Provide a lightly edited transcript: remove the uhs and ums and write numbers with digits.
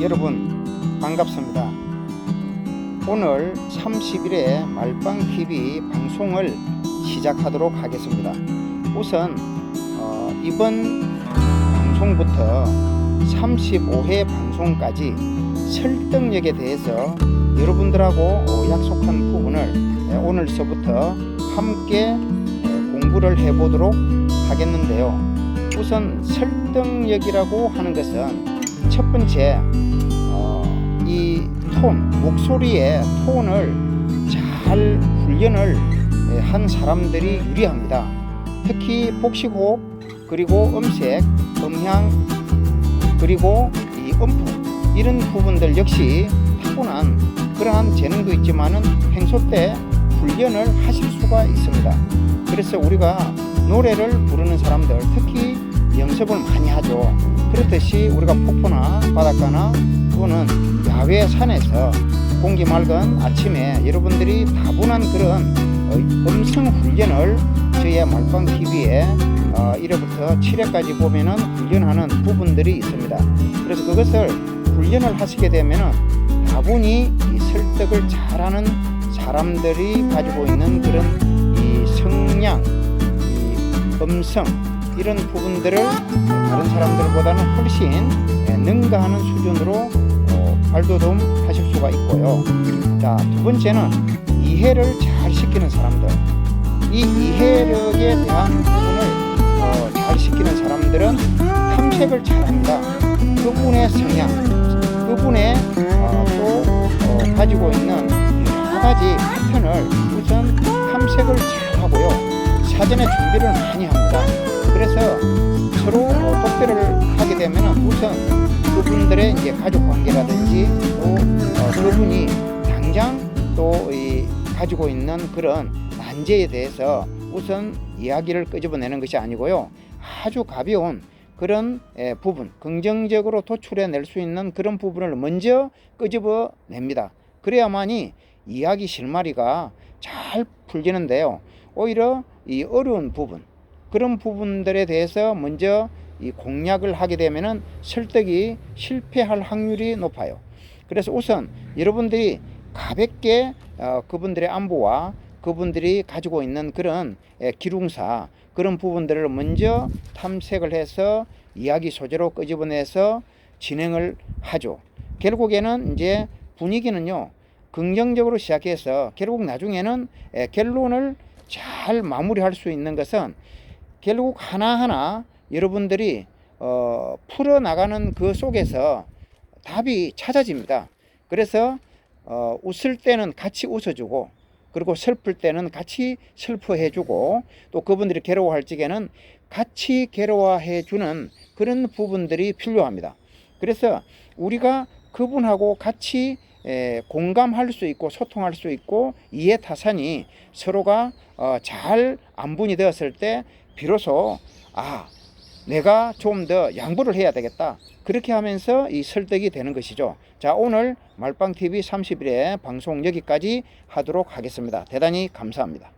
여러분 반갑습니다. 오늘 30일에 말빵TV 방송을 시작하도록 하겠습니다. 우선 이번 방송부터 35회 방송까지 설득력에 대해서 여러분들하고 약속한 부분을 오늘서부터 함께 공부를 해보도록 하겠는데요. 우선 설득력이라고 하는 것은 첫 번째 이 목소리의 톤을 잘 훈련을 한 사람들이 유리합니다. 특히 복식호흡, 그리고 음색, 음향, 그리고 이 음포, 이런 부분들 역시 타고난 그러한 재능도 있지만은 행소 때 훈련을 하실 수가 있습니다. 그래서 우리가 노래를 부르는 사람들, 특히 연습을 많이 하죠. 그렇듯이 우리가 폭포나 바닷가나 또는 야외 산에서 공기 맑은 아침에 여러분들이 다분한 그런 음성 훈련을 저희의 말빵TV에 1회부터 7회까지 보면은 훈련하는 부분들이 있습니다. 그래서 그것을 훈련을 하시게 되면은 다분히 이 설득을 잘하는 사람들이 가지고 있는 그런 이 성량, 이 음성, 이런 부분들을 다른 사람들보다는 훨씬 능가하는 수준으로 발돋움 하실 수가 있고요. 자, 두 번째는 이해를 잘 시키는 사람들. 이 이해력에 대한 부분을 잘 시키는 사람들은 탐색을 잘합니다. 그분의 성향, 그분의 또 가지고 있는 여러 가지 패턴을 우선 탐색을 잘 하고요. 사전에 준비를 많이 합니다. 그래서 서로 독대를 하게 되면 우선 그분들의 이제 가족 관계라든지 또 그분이 당장 또 가지고 있는 그런 난제에 대해서 우선 이야기를 끄집어내는 것이 아니고요. 아주 가벼운 그런 부분, 긍정적으로 도출해낼 수 있는 그런 부분을 먼저 끄집어냅니다. 그래야만이 이야기 실마리가 잘 풀리는데요. 오히려 이 어려운 부분, 그런 부분들에 대해서 먼저 이 공략을 하게 되면은 설득이 실패할 확률이 높아요. 그래서 우선 여러분들이 가볍게 그분들의 안부와 그분들이 가지고 있는 그런 기륭사, 그런 부분들을 먼저 탐색을 해서 이야기 소재로 끄집어내서 진행을 하죠. 결국에는 이제 분위기는요, 긍정적으로 시작해서 결국 나중에는 결론을 잘 마무리할 수 있는 것은 결국 하나하나 여러분들이 풀어나가는 그 속에서 답이 찾아집니다. 그래서 웃을 때는 같이 웃어주고, 그리고 슬플 때는 같이 슬퍼해주고, 또 그분들이 괴로워할 적에는 같이 괴로워해주는 그런 부분들이 필요합니다. 그래서 우리가 그분하고 같이 공감할 수 있고 소통할 수 있고 이해타산이 서로가 잘 안분이 되었을 때 비로소 내가 좀 더 양보를 해야 되겠다, 그렇게 하면서 이 설득이 되는 것이죠. 자, 오늘 말빵TV 30일의 방송 여기까지 하도록 하겠습니다. 대단히 감사합니다.